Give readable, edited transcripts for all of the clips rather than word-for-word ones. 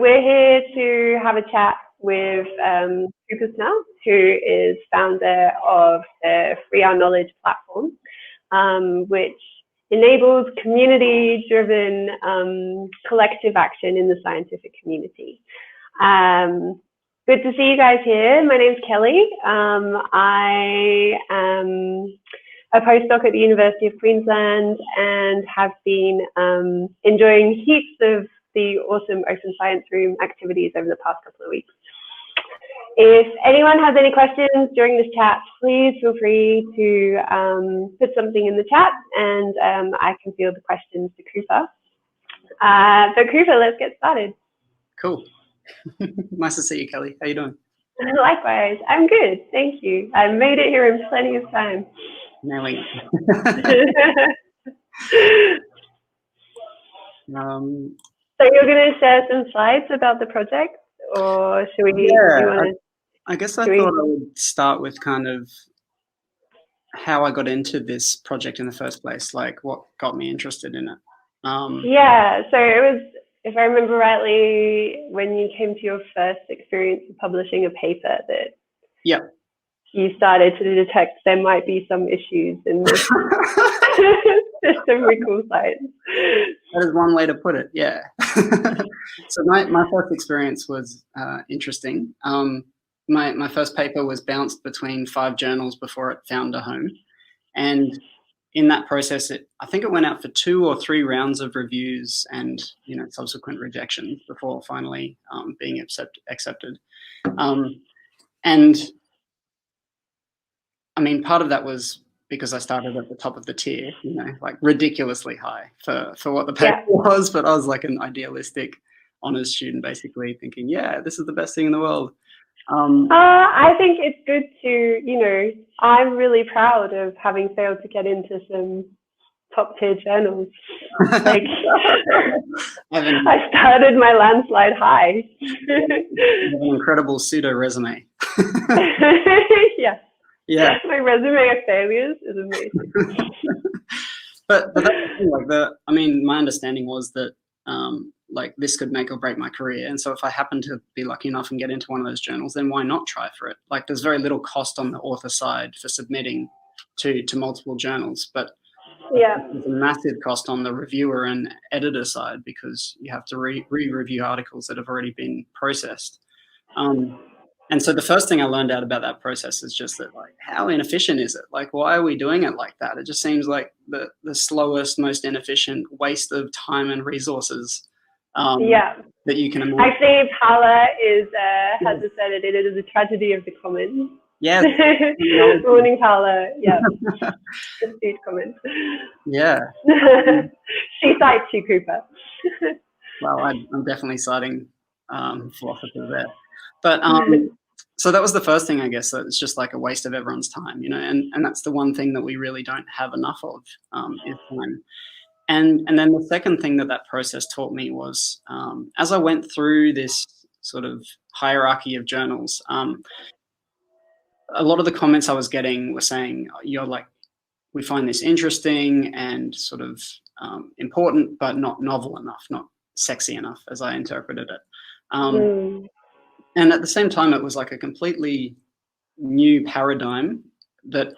we're here to have a chat with Cooper Snell, who is founder of the Free Our Knowledge platform, which enables community-driven collective action in the scientific community. Good to see you guys here. My name's Kelly. I am a postdoc at the University of Queensland and have been enjoying heaps of the awesome Open Science Room activities over the past couple of weeks. If anyone has any questions during this chat, please feel free to put something in the chat and I can field the questions to Cooper. So Cooper, let's get started. Cool. Nice to see you, Kelly. How you doing? Likewise. I'm good. Thank you. I made it here in plenty of time. Now wait. So you're going to share some slides about the project, or should we? Yeah, I guess I thought I would start with kind of how I got into this project in the first place, like what got me interested in it. Yeah, so it was, if I remember rightly, when you came to your first experience of publishing a paper that you started to detect there might be some issues in this systemical science. That is one way to put it, yeah. So my first experience was interesting. My first paper was bounced between 5 journals before it found a home. And in that process, I think it went out for 2 or 3 rounds of reviews and subsequent rejections before finally being accepted. And I mean, part of that was because I started at the top of the tier, like ridiculously high for what the paper was, but I was like an idealistic honors student, basically thinking, yeah, this is the best thing in the world. I think it's good to, I'm really proud of having failed to get into some top tier journals. Like, I started my landslide high. You have an incredible pseudo resume. Yeah. Yeah. My resume of failures is amazing. but that's the thing, like my understanding was that like this could make or break my career. And so if I happen to be lucky enough and get into one of those journals, then why not try for it? Like there's very little cost on the author side for submitting to multiple journals, but there's a massive cost on the reviewer and editor side because you have to re-review articles that have already been processed. And so the first thing I learned out about that process is just that, like, how inefficient is it? Like, why are we doing it like that? It just seems like the slowest, most inefficient waste of time and resources that you can imagine. Actually, Paula has said it is a tragedy of the commons. Yes. Morning, Paula. Yeah. Just huge comments. Yeah. She cites you, Cooper. Well, I'm definitely citing philosophers there. But so that was the first thing, I guess, that it's just like a waste of everyone's time, and that's the one thing that we really don't have enough of is time. And then the second thing that process taught me was as I went through this sort of hierarchy of journals, a lot of the comments I was getting were saying, we find this interesting and sort of important, but not novel enough, not sexy enough, as I interpreted it. And at the same time, it was like a completely new paradigm that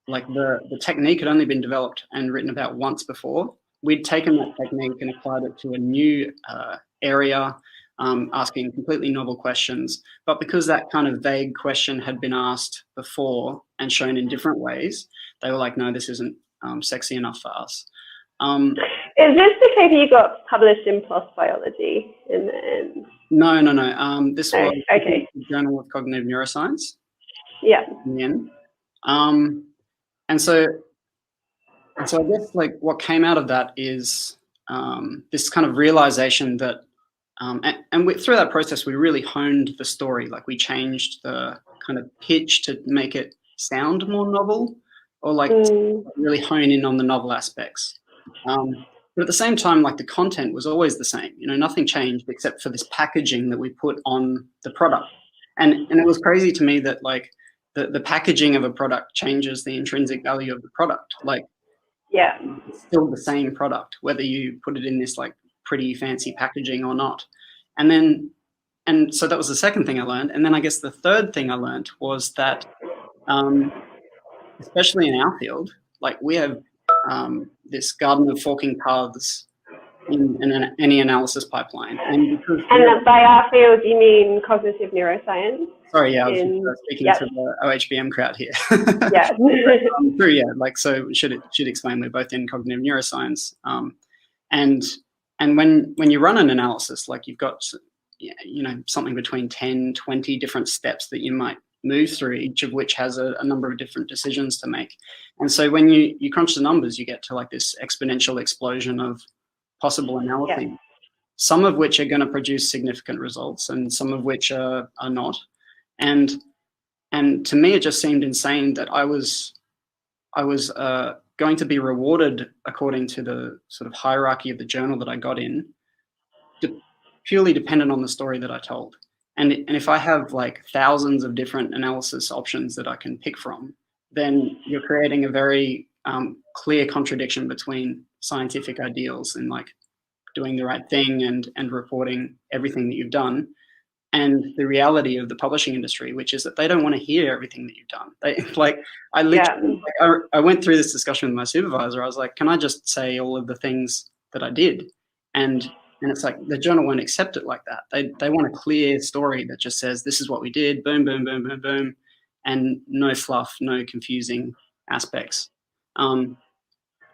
like the technique had only been developed and written about once before. We'd taken that technique and applied it to a new area, asking completely novel questions. But because that kind of vague question had been asked before and shown in different ways, they were like, no, this isn't sexy enough for us. Is this the paper you got published in PLOS Biology in the end? No. This was the Journal of Cognitive Neuroscience. Yeah. In the end. And so I guess like what came out of that is this kind of realization that, through that process, we really honed the story. Like we changed the kind of pitch to make it sound more novel, or like really hone in on the novel aspects. But at the same time, like the content was always the same. Nothing changed except for this packaging that we put on the product. And it was crazy to me that like the packaging of a product changes the intrinsic value of the product. Like, it's still the same product, whether you put it in this like pretty fancy packaging or not. And so that was the second thing I learned. And then I guess the third thing I learned was that, especially in our field, like we have this garden of forking paths in any analysis pipeline. And by our field, you mean cognitive neuroscience? Sorry, yeah, I was speaking to the OHBM crowd here. Yeah. True, yeah. Like, so should explain we're both in cognitive neuroscience, and when you run an analysis, like you've got, you know, something between 10, 20 different steps that you might move through, each of which has a number of different decisions to make. And so when you crunch the numbers, you get to like this exponential explosion of possible analyses, some of which are going to produce significant results and some of which are not. And to me, it just seemed insane that I was going to be rewarded according to the sort of hierarchy of the journal that I got in, purely dependent on the story that I told. And if I have like thousands of different analysis options that I can pick from, then you're creating a very clear contradiction between scientific ideals and like doing the right thing and reporting everything that you've done, and the reality of the publishing industry, which is that they don't want to hear everything that you've done. They like, I literally, I went through this discussion with my supervisor. I was like, can I just say all of the things that I did? And it's like, the journal won't accept it like that. They want a clear story that just says, this is what we did, boom, boom, boom, boom, boom, and no fluff, no confusing aspects. And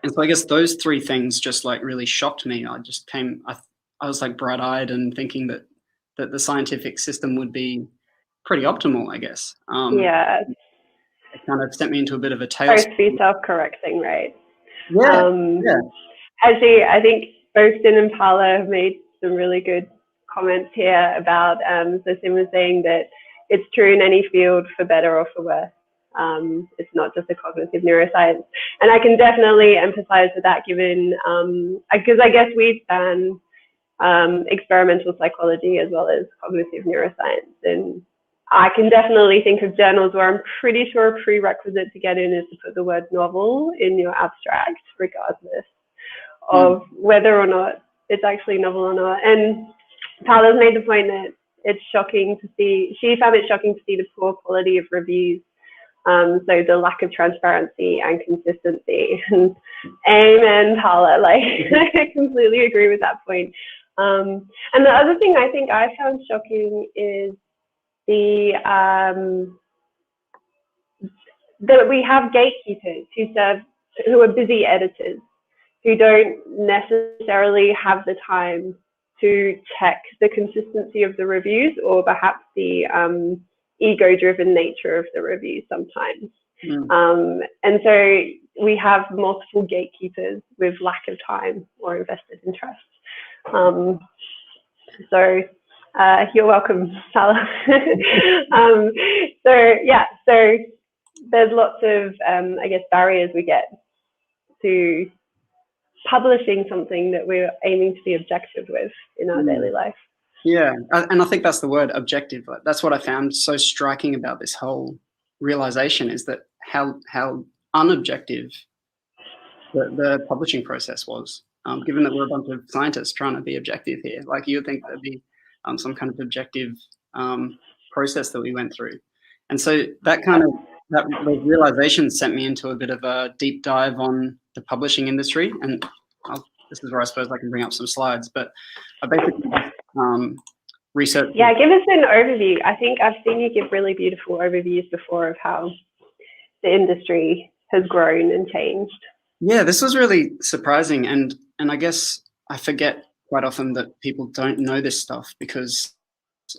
so I guess those three things just like really shocked me. I was like bright-eyed and thinking that the scientific system would be pretty optimal, I guess. It kind of sent me into a bit of a tailspin. Supposed to be self-correcting, right? Yeah. Actually, I think both Sin and Paula have made some really good comments here about, so Sin was saying that it's true in any field, for better or for worse. It's not just a cognitive neuroscience. And I can definitely empathize with that, given, because I guess we've done experimental psychology as well as cognitive neuroscience. And I can definitely think of journals where I'm pretty sure a prerequisite to get in is to put the word novel in your abstract, regardless of whether or not it's actually novel or not. And Paula's made the point that it's shocking to see, she found it shocking to see the poor quality of reviews. So the lack of transparency and consistency. And amen, Paula, like I completely agree with that point. And the other thing I think I found shocking is that we have gatekeepers who are busy editors, who don't necessarily have the time to check the consistency of the reviews, or perhaps the ego-driven nature of the reviews sometimes. And so we have multiple gatekeepers with lack of time or invested interest. So you're welcome, Paula. So there's lots of, I guess, barriers we get to publishing something that we're aiming to be objective with in our daily life. Yeah, and I think that's the word, objective. That's what I found so striking about this whole realization, is that how unobjective the publishing process was, given that we're a bunch of scientists trying to be objective here. Like, you would think there'd be some kind of objective process that we went through. And so that realization sent me into a bit of a deep dive on the publishing industry. And this is where I suppose I can bring up some slides, but I basically researched. Yeah, give us an overview. I think I've seen you give really beautiful overviews before of how the industry has grown and changed. Yeah, this was really surprising, and I guess I forget quite often that people don't know this stuff, because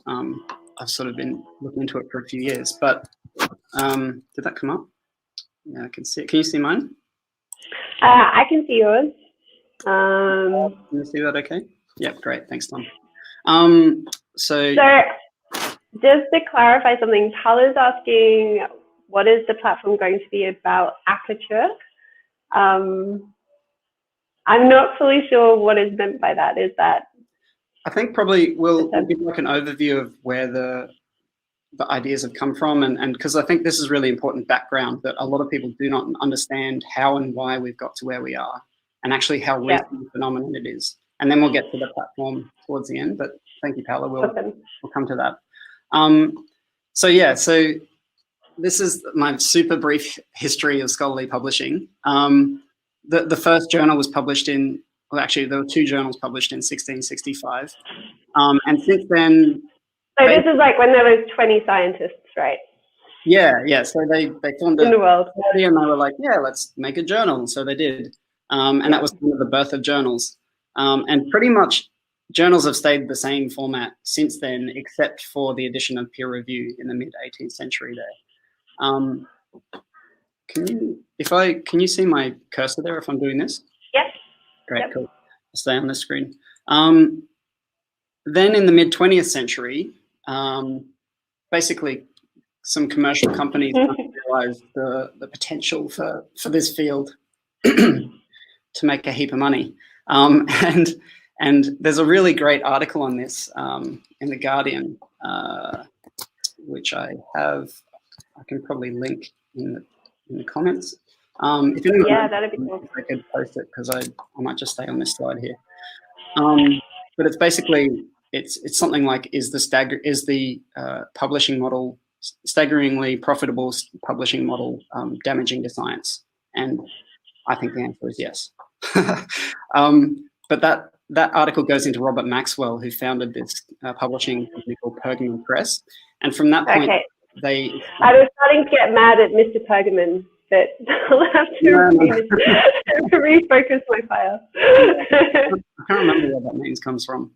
I've sort of been looking into it for a few years. But did that come up? Yeah, I can see it. Can you see mine? I can see yours. Can you see that okay? Yeah, great. Thanks, Tom. So just to clarify something, Paula's asking, what is the platform going to be about? Aperture? I'm not fully sure what is meant by that. Is that? I think probably we'll give like an overview of where the ideas have come from, and because I think this is really important background, that a lot of people do not understand how and why we've got to where we are, and actually how recent a phenomenon it is. And then we'll get to the platform towards the end. But Thank you, Paula. Awesome. We'll come to that. So this is my super brief history of scholarly publishing. The first journal was published in, well, actually, there were 2 journals published in 1665. And since then... So this is like when there was 20 scientists, right? Yeah. So they formed a in the world, party, and they were like, yeah, let's make a journal. So they did. And that was kind of the birth of journals. And pretty much journals have stayed the same format since then, except for the addition of peer review in the mid-18th century there. Can you see my cursor there if I'm doing this? Yep. Great, yep. Cool. I'll stay on the screen. Then in the mid-20th century, basically some commercial companies realized the potential for this field to make a heap of money. And there's a really great article on this in The Guardian, which I can probably link in the comments. If anyone that'd be cool. I could post it, because I might just stay on this slide here. But it's basically, it's something like, is the publishing model, staggeringly profitable publishing model, damaging to science? And I think the answer is yes. But that article goes into Robert Maxwell, who founded this publishing company called Pergamon Press. And from that point, I was starting to get mad at Mr. Pergamon, but I'll have to refocus my file. I can't remember where that name comes from.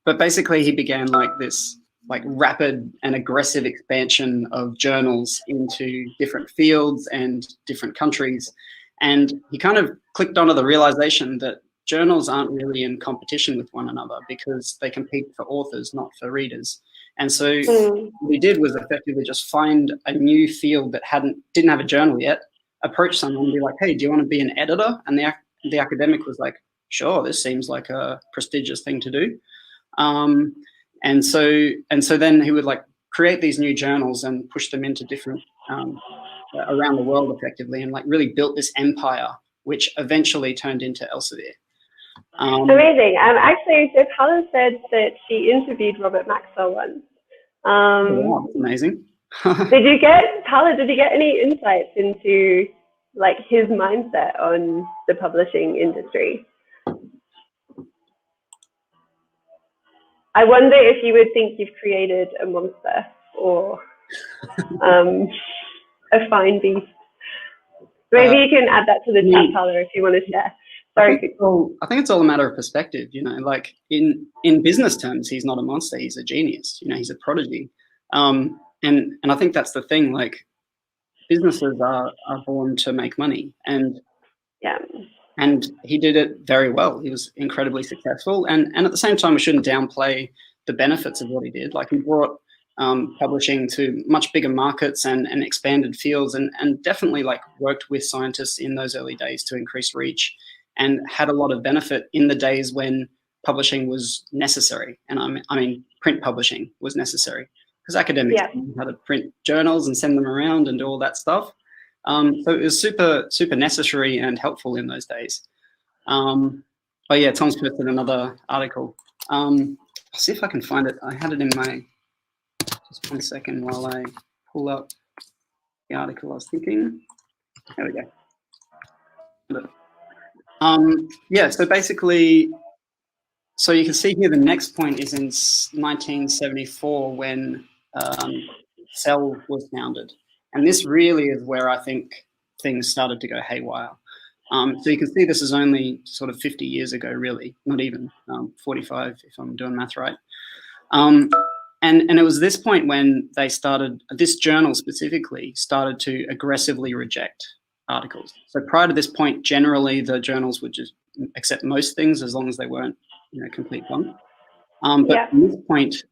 But basically, he began like this rapid and aggressive expansion of journals into different fields and different countries. And he kind of clicked onto the realization that journals aren't really in competition with one another, because they compete for authors, not for readers. And so what we did was effectively just find a new field that didn't have a journal yet, approach someone and be like, hey, do you want to be an editor? And the academic was like, sure, this seems like a prestigious thing to do. And so then he would like create these new journals and push them into different around the world effectively, and like really built this empire, which eventually turned into Elsevier. Amazing. Actually, so Paula said that she interviewed Robert Maxwell once. Wow, that's amazing. Did you get any insights into like his mindset on the publishing industry? I wonder if you would think you've created a monster or a fine beast. Maybe you can add that to the chat, Paula, if you want to share. Sorry. I think it's all a matter of perspective, like in business terms, he's not a monster, he's a genius, he's a prodigy. And I think that's the thing, like businesses are born to make money, and he did it very well. He was incredibly successful. And at the same time, we shouldn't downplay the benefits of what he did. Like he brought publishing to much bigger markets and expanded fields, and definitely like worked with scientists in those early days to increase reach, and had a lot of benefit in the days when publishing was necessary. And I mean print publishing was necessary, because academics had to print journals and send them around and do all that stuff. So it was super, super necessary and helpful in those days. Oh yeah, Tom's posted another article. I'll see if I can find it. I had it in my, just 1 second while I pull up the article I was thinking. There we go. Yeah, so basically, so you can see here the next point is in 1974 when Cell was founded. And this really is where I think things started to go haywire. So you can see this is only sort of 50 years ago, really, not even 45, if I'm doing math right. And it was this point when they started, this journal specifically, started to aggressively reject articles. So prior to this point, generally the journals would just accept most things as long as they weren't, complete bunk. But at this point,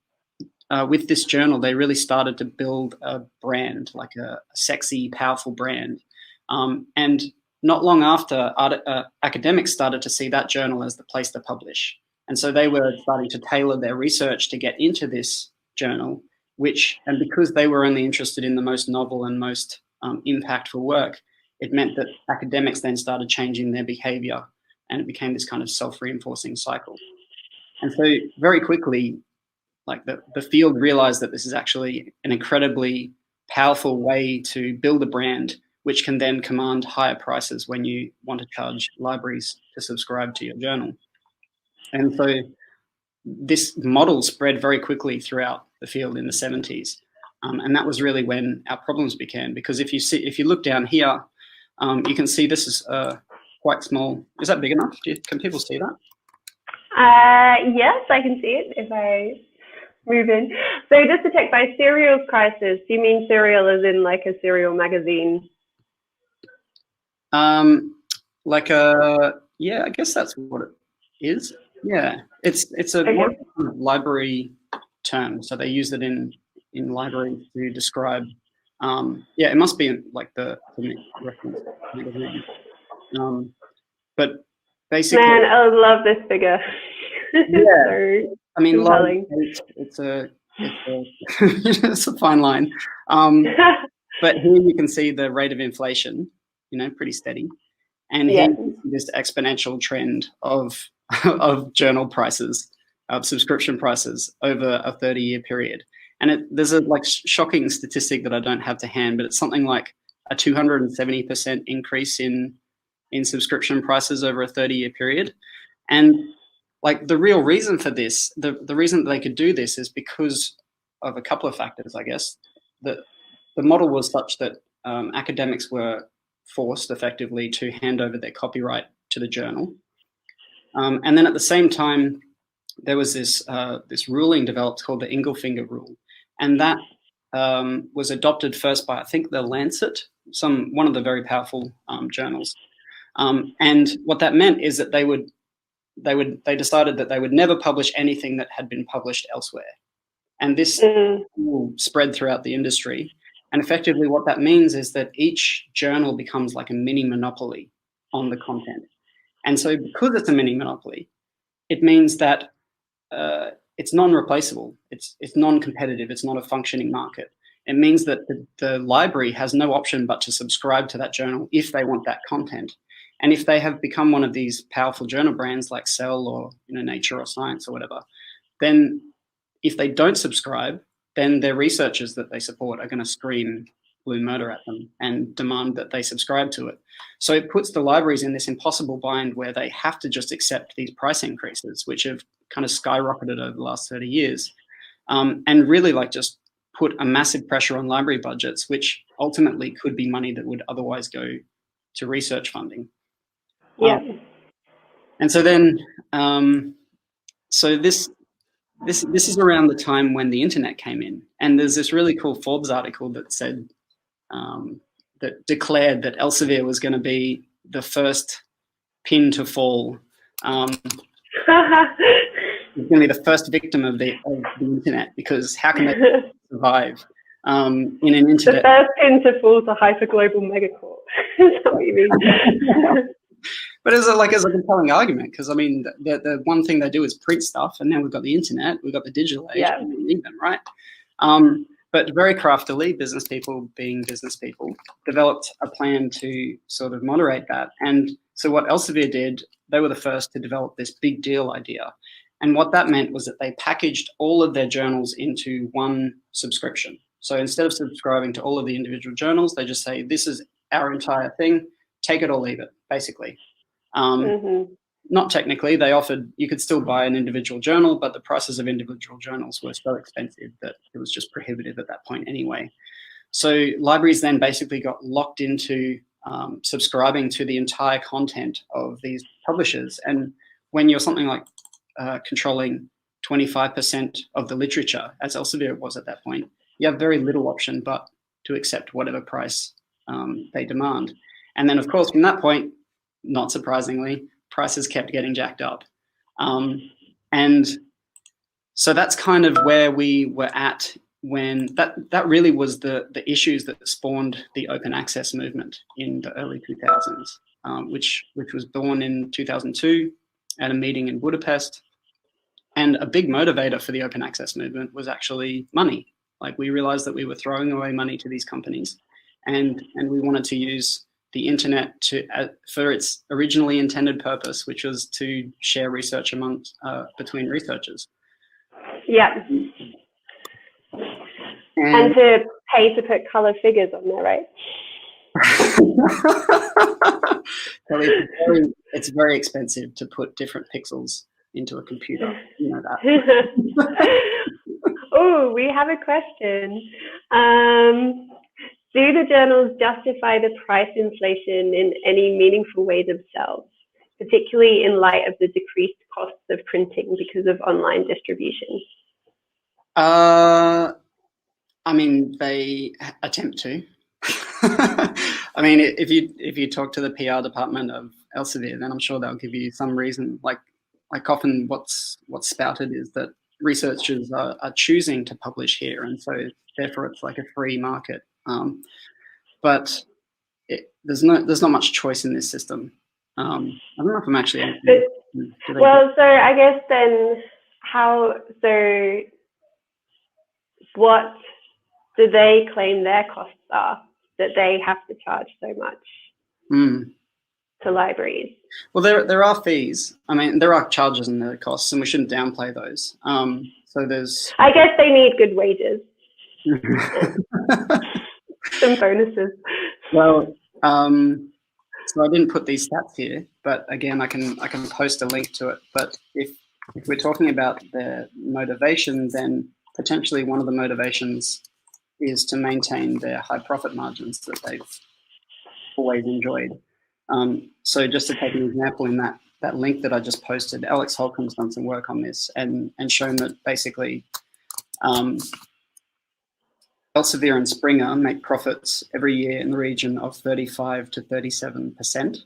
with this journal, they really started to build a brand, like a sexy, powerful brand. And not long after, academics started to see that journal as the place to publish. And so they were starting to tailor their research to get into this journal, and because they were only interested in the most novel and most impactful work, it meant that academics then started changing their behavior, and it became this kind of self-reinforcing cycle. And so very quickly, like the field realized that this is actually an incredibly powerful way to build a brand, which can then command higher prices when you want to charge libraries to subscribe to your journal. And so this model spread very quickly throughout the field in the 70s. And that was really when our problems began, because if you look down here, you can see this is quite small. Is that big enough? Can people see that? Yes, I can see it if I move in. So just to check, by serial prices, do you mean serial as in like a serial magazine? Yeah, I guess that's what it is. Yeah, it's a more library term, so they use it in libraries to describe. Yeah, it must be like the reference magazine. But basically, man, I love this figure. Yeah, so I mean, compelling. it's a fine line. But here you can see the rate of inflation, pretty steady. And here you can see this exponential trend of journal prices, of subscription prices over a 30-year period. And there's a shocking statistic that I don't have to hand, but it's something like a 270% increase in subscription prices over a 30-year period. And like the real reason for this, the reason that they could do this is because of a couple of factors, I guess. That the model was such that academics were forced effectively to hand over their copyright to the journal. And then at the same time, there was this ruling developed called the Ingle rule. And that was adopted first by, I think, the Lancet, one of the very powerful journals. And what that meant is that they decided that they would never publish anything that had been published elsewhere. And this will spread throughout the industry. And effectively what that means is that each journal becomes like a mini monopoly on the content. And so because it's a mini monopoly, it means that it's non-replaceable. It's non-competitive. It's not a functioning market. It means that the library has no option but to subscribe to that journal if they want that content. And if they have become one of these powerful journal brands like Cell or Nature or Science or whatever, then if they don't subscribe, then their researchers that they support are going to scream blue murder at them and demand that they subscribe to it. So it puts the libraries in this impossible bind where they have to just accept these price increases, which have kind of skyrocketed over the last 30 years, and really just put a massive pressure on library budgets, which ultimately could be money that would otherwise go to research funding. Yeah. And so then, so this is around the time when the internet came in, and there's this really cool Forbes article that said that declared that Elsevier was going to be the first pin to fall. It's going to be the first victim of the internet, because how can they survive in an internet? The first pin to fall to hyperglobal megacorp. Is that what you mean? But as a compelling argument, because I mean, the one thing they do is print stuff, and now we've got the internet, we've got the digital age, we don't need them, right? But very craftily, business people being business people, developed a plan to sort of moderate that. And so what Elsevier did, they were the first to develop this big deal idea. And what that meant was that they packaged all of their journals into one subscription. So instead of subscribing to all of the individual journals, they just say, this is our entire thing, take it or leave it, basically. Not technically, they offered, you could still buy an individual journal, but the prices of individual journals were so expensive that it was just prohibitive at that point anyway. So libraries then basically got locked into subscribing to the entire content of these publishers. And when you're something like controlling 25% of the literature, as Elsevier was at that point, you have very little option but to accept whatever price they demand. And then, of course, from that point, not surprisingly, prices kept getting jacked up. And so that's kind of where we were at when that really was the issues that spawned the open access movement in the early 2000s, which was born in 2002 at a meeting in Budapest. And a big motivator for the open access movement was actually money. Like, we realized that we were throwing away money to these companies, and we wanted to use the internet to for its originally intended purpose, which was to share research between researchers. Yeah. And to pay to put color figures on there, right? So it's very expensive to put different pixels into a computer. You know that. Oh, we have a question. Do the journals justify the price inflation in any meaningful way themselves, particularly in light of the decreased costs of printing because of online distribution? I mean, they attempt to. I mean, if you talk to the PR department of Elsevier, then I'm sure they'll give you some reason. Like often what's spouted is that researchers are choosing to publish here, and so therefore it's like a free market. But there's not much choice in this system. I don't know if I'm actually. Well, so I guess then what do they claim their costs are that they have to charge so much to libraries? Well, there are fees. I mean, there are charges and there are costs, and we shouldn't downplay those. So there's. I guess they need good wages. Some bonuses. Well, so I didn't put these stats here, but again, I can post a link to it. But if we're talking about their motivation, then potentially one of the motivations is to maintain their high profit margins that they've always enjoyed. So just to take an example, in that link that I just posted, Alex Holcomb's done some work on this and shown that basically Elsevier and Springer make profits every year in the region of 35 to 37%.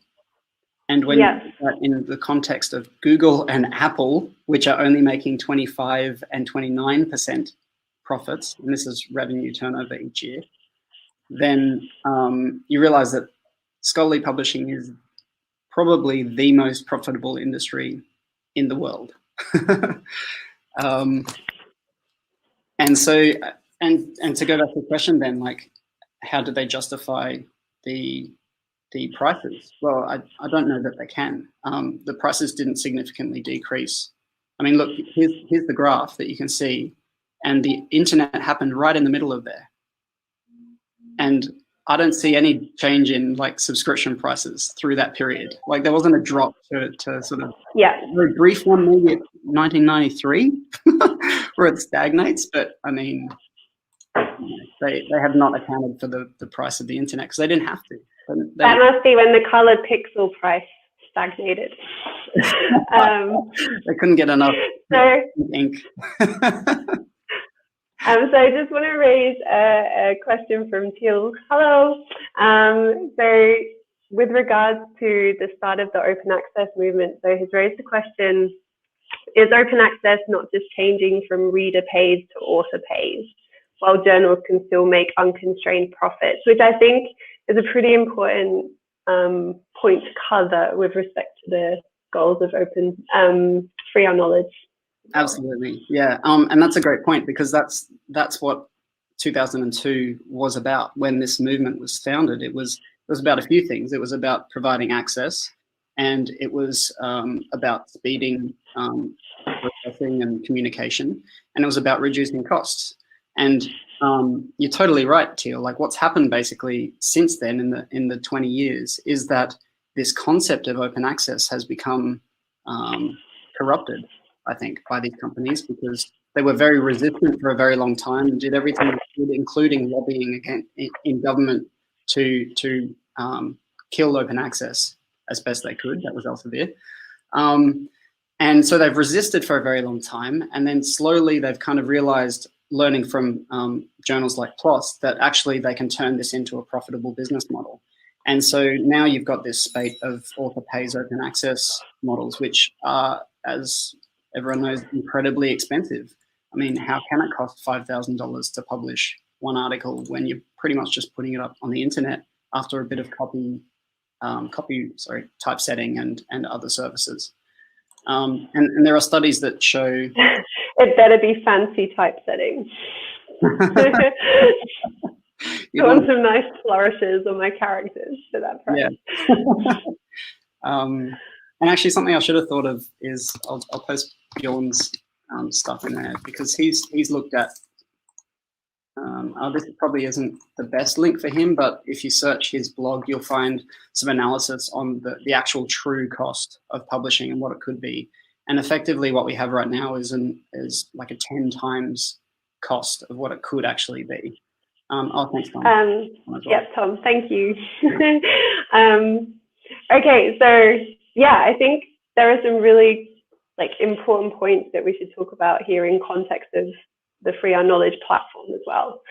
And when you put that in the context of Google and Apple, which are only making 25 and 29% profits, and this is revenue turnover each year, then you realize that scholarly publishing is probably the most profitable industry in the world. And so, and to go back to the question then, like, how do they justify the prices? Well, I don't know that they can. The prices didn't significantly decrease. I mean, look, here's the graph that you can see, and the internet happened right in the middle of there. And I don't see any change in like subscription prices through that period. Like there wasn't a drop to sort of a very brief one, maybe at 1993, where it stagnates. But I mean, they have not accounted for the price of the internet because they didn't have to. That must be when the colored pixel price stagnated. They couldn't get enough ink. So I just want to raise a question from Teal. Hello. So with regards to the start of the open access movement, so he's raised the question, is open access not just changing from reader pays to author pays, while journals can still make unconstrained profits, which I think is a pretty important point to cover with respect to the goals of open, free our knowledge. Absolutely, yeah, and that's a great point because that's what 2002 was about when this movement was founded. It was about a few things. It was about providing access, and it was about speeding processing and communication, and it was about reducing costs. And you're totally right, Teal. Like what's happened basically since then in the 20 years is that this concept of open access has become corrupted, I think, by these companies because they were very resistant for a very long time and did everything they could, including lobbying in government to kill open access as best they could. That was Elsevier. And so they've resisted for a very long time. And then slowly they've kind of realized, learning from journals like PLOS, that actually they can turn this into a profitable business model. And so now you've got this spate of author pays open access models, which are, as everyone knows, incredibly expensive. I mean, how can it cost $5,000 to publish one article when you're pretty much just putting it up on the internet after a bit of typesetting and other services? And there are studies that show it better be fancy typesetting. You'd want want some nice flourishes on my characters for that price. Yeah. And actually, something I should have thought of is I'll post Bjorn's stuff in there, because he's looked at. This probably isn't the best link for him, but if you search his blog, you'll find some analysis on the actual true cost of publishing and what it could be. And effectively, what we have right now is like a 10 times cost of what it could actually be. Thanks, Tom. Yep, Tom, thank you. Okay, so yeah, I think there are some really important points that we should talk about here in context of the Free Our Knowledge platform as well,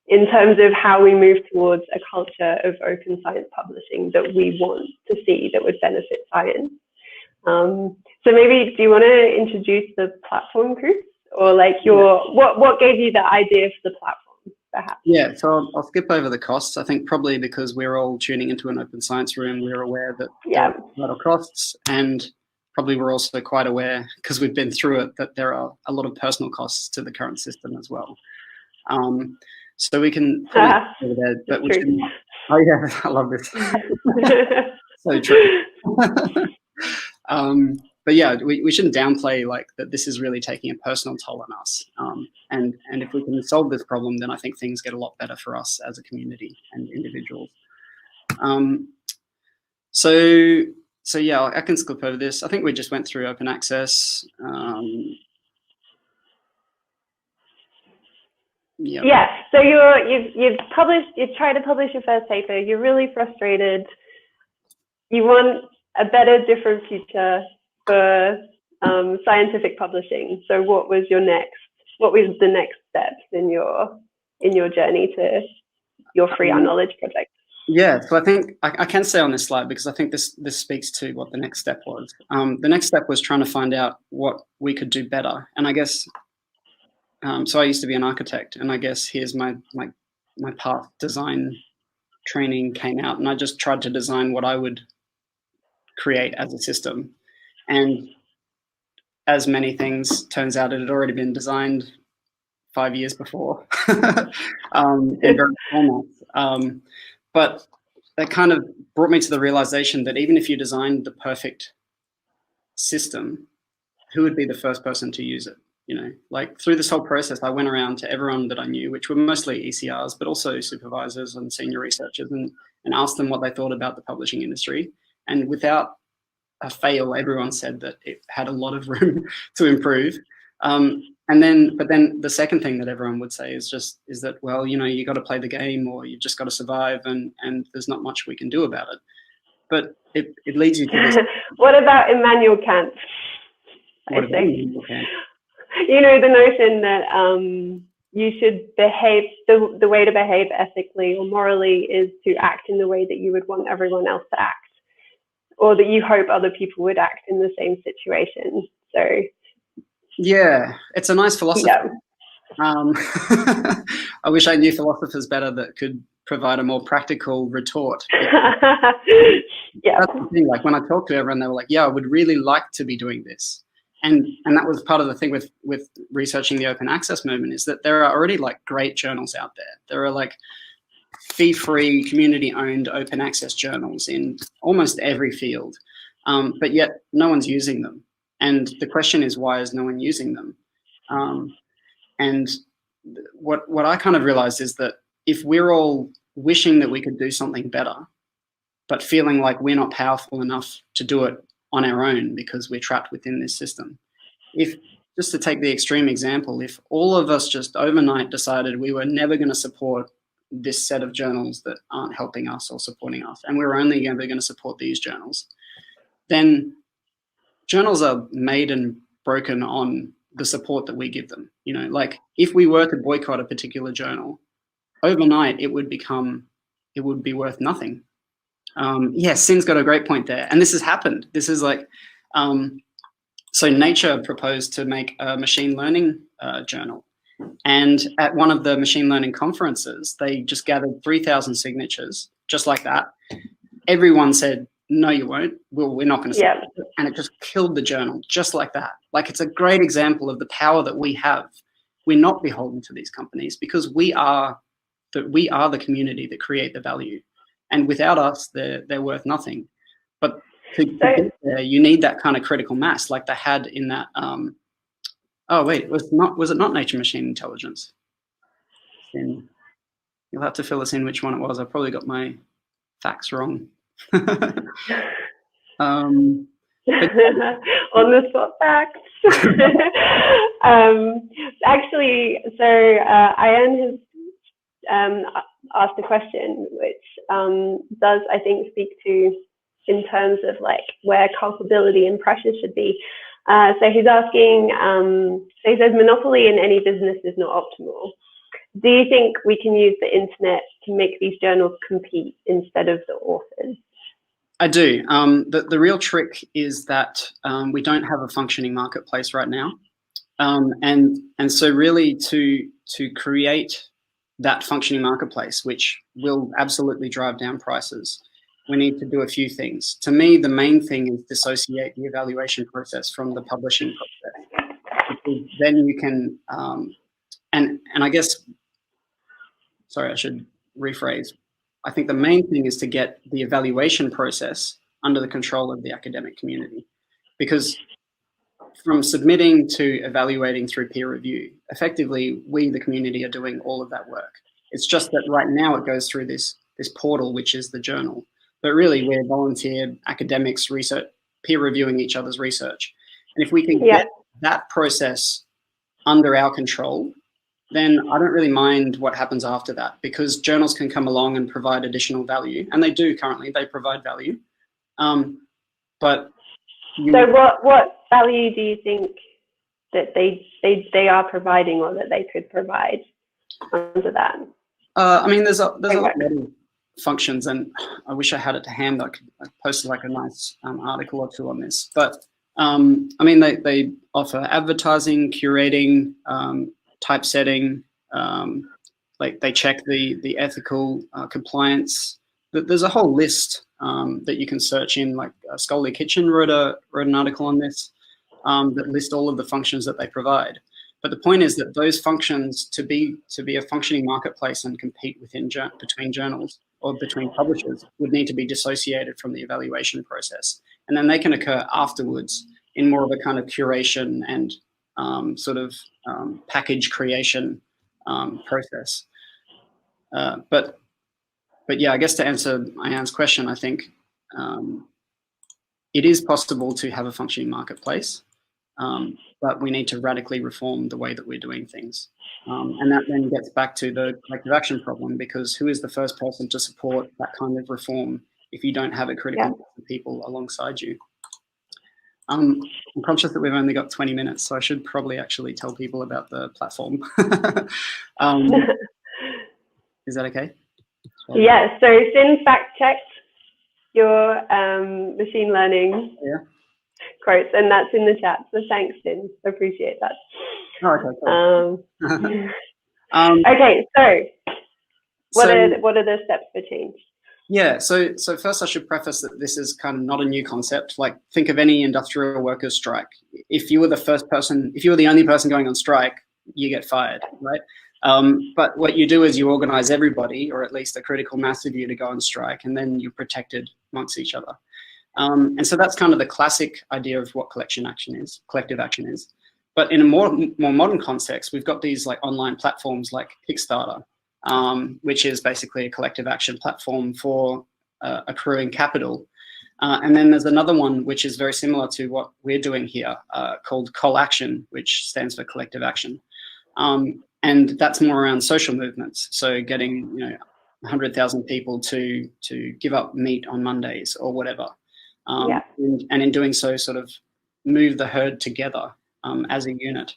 in terms of how we move towards a culture of open science publishing that we want to see that would benefit science. So maybe, do you want to introduce the platform, Chris, or what gave you the idea for the platform, perhaps? Yeah, so I'll skip over the costs. I think probably because we're all tuning into an open science room, we're aware that there are a lot of costs, and probably we're also quite aware, because we've been through it, that there are a lot of personal costs to the current system as well. So we can probably over there, but we should. Oh yeah, I love this. So true. But yeah, we shouldn't downplay that this is really taking a personal toll on us. And if we can solve this problem, then I think things get a lot better for us as a community and individuals. So yeah, I can skip over this. I think we just went through open access. Yeah. So you've tried to publish your first paper. You're really frustrated. You want a better, different future for scientific publishing. So what was the next steps in your journey to your Free Our Knowledge project? Yeah, so I think I can say on this slide, because I think this speaks to what the next step was. The next step was trying to find out what we could do better. And I guess, so I used to be an architect, and I guess here's my path. Design training came out, and I just tried to design what I would create as a system. And as many things, turns out it had already been designed 5 years before in various formats. But that kind of brought me to the realization that even if you designed the perfect system, who would be the first person to use it? Through this whole process, I went around to everyone that I knew, which were mostly ECRs, but also supervisors and senior researchers, and asked them what they thought about the publishing industry. And without a fail, everyone said that it had a lot of room to improve. But then the second thing that everyone would say is that, well, you got to play the game, or you've just got to survive, and there's not much we can do about it. But it leads you to this. What about Immanuel Kant? What about Immanuel Kant? The notion that you should behave, the way to behave ethically or morally is to act in the way that you would want everyone else to act, or that you hope other people would act in the same situation. So yeah, it's a nice philosophy. Yeah. I wish I knew philosophers better that could provide a more practical retort. Yeah. That's the thing. When I talked to everyone, they were like, "Yeah, I would really like to be doing this." And that was part of the thing with researching the open access movement, is that there are already great journals out there. There are fee-free, community-owned open access journals in almost every field, but yet no one's using them. And the question is, why is no one using them? And what I kind of realized is that if we're all wishing that we could do something better, but feeling like we're not powerful enough to do it on our own because we're trapped within this system. If, just to take the extreme example, if all of us just overnight decided we were never going to support this set of journals that aren't helping us or supporting us, and we're only ever going to support these journals, then journals are made and broken on the support that we give them. If we were to boycott a particular journal, overnight it would be worth nothing. Sin's got a great point there, and this has happened. This is so Nature proposed to make a machine learning journal, and at one of the machine learning conferences, they just gathered 3,000 signatures, just like that. Everyone said, "No, you won't. We're not going to support it," and it just killed the journal, just like that. It's a great example of the power that we have. We're not beholden to these companies because we are that we are the community that create the value, and without us, they're worth nothing. But to get there, you need that kind of critical mass, like they had in that. Oh wait, was it not nature machine intelligence? You'll have to fill us in which one it was. I probably got my facts wrong. On the spot facts. Actually, so Ian has asked a question which does, I think, speak to in terms of like where culpability and pressure should be. So he's asking, so he says monopoly in any business is not optimal. Do you think we can use the internet to make these journals compete instead of the authors? I do. The real trick is that we don't have a functioning marketplace right now. And so really to create that functioning marketplace, which will absolutely drive down prices, we need to do a few things. To me, the main thing is dissociate the evaluation process from the publishing process. Because then you can, and I guess, sorry, I should rephrase. I think the main thing is to get the evaluation process under the control of the academic community, because from submitting to evaluating through peer review, effectively, we, the community, are doing all of that work. It's just that right now it goes through this portal, which is the journal. But really, we're volunteer academics, research, peer reviewing each other's research. And if we can get that process under our control, then I don't really mind what happens after that, because journals can come along and provide additional value, and they do currently. They provide value, but so what value do you think that they are providing, or that they could provide under that? I mean, there's a lot of functions, and I wish I had it to hand. I posted like a nice article or two on this, but I mean, they offer advertising, curating, typesetting, like they check the ethical compliance. There's a whole list that you can search in. Like Scholarly Kitchen wrote an article on this that list all of the functions that they provide. But the point is that those functions, to be a functioning marketplace and compete between journals or between publishers, would need to be dissociated from the evaluation process, and then they can occur afterwards in more of a kind of curation and sort of package creation process. But yeah, I guess to answer Ayan's question, I think it is possible to have a functioning marketplace, but we need to radically reform the way that we're doing things. And that then gets back to the collective action problem, because who is the first person to support that kind of reform if you don't have a critical mass of people alongside you? I'm conscious that we've only got 20 minutes, so I should probably actually tell people about the platform. Is that okay? Yeah, so Sin fact-checked your machine learning quotes, and that's in the chat, so thanks, Sin. Appreciate that. Oh, okay, cool. Okay, so what are the steps for change? Yeah, so first I should preface that this is kind of not a new concept. Like, think of any industrial workers' strike. If you were the only person going on strike, you get fired, right? But what you do is you organize everybody, or at least a critical mass of you, to go on strike, and then you're protected amongst each other. And so that's kind of the classic idea of what collective action is. But in a more modern context, we've got these like online platforms like Kickstarter, which is basically a collective action platform for accruing capital. And then there's another one which is very similar to what we're doing here, called Collaction, which stands for collective action. And that's more around social movements. So getting 100,000 people to give up meat on Mondays or whatever. And in doing so, sort of move the herd together as a unit.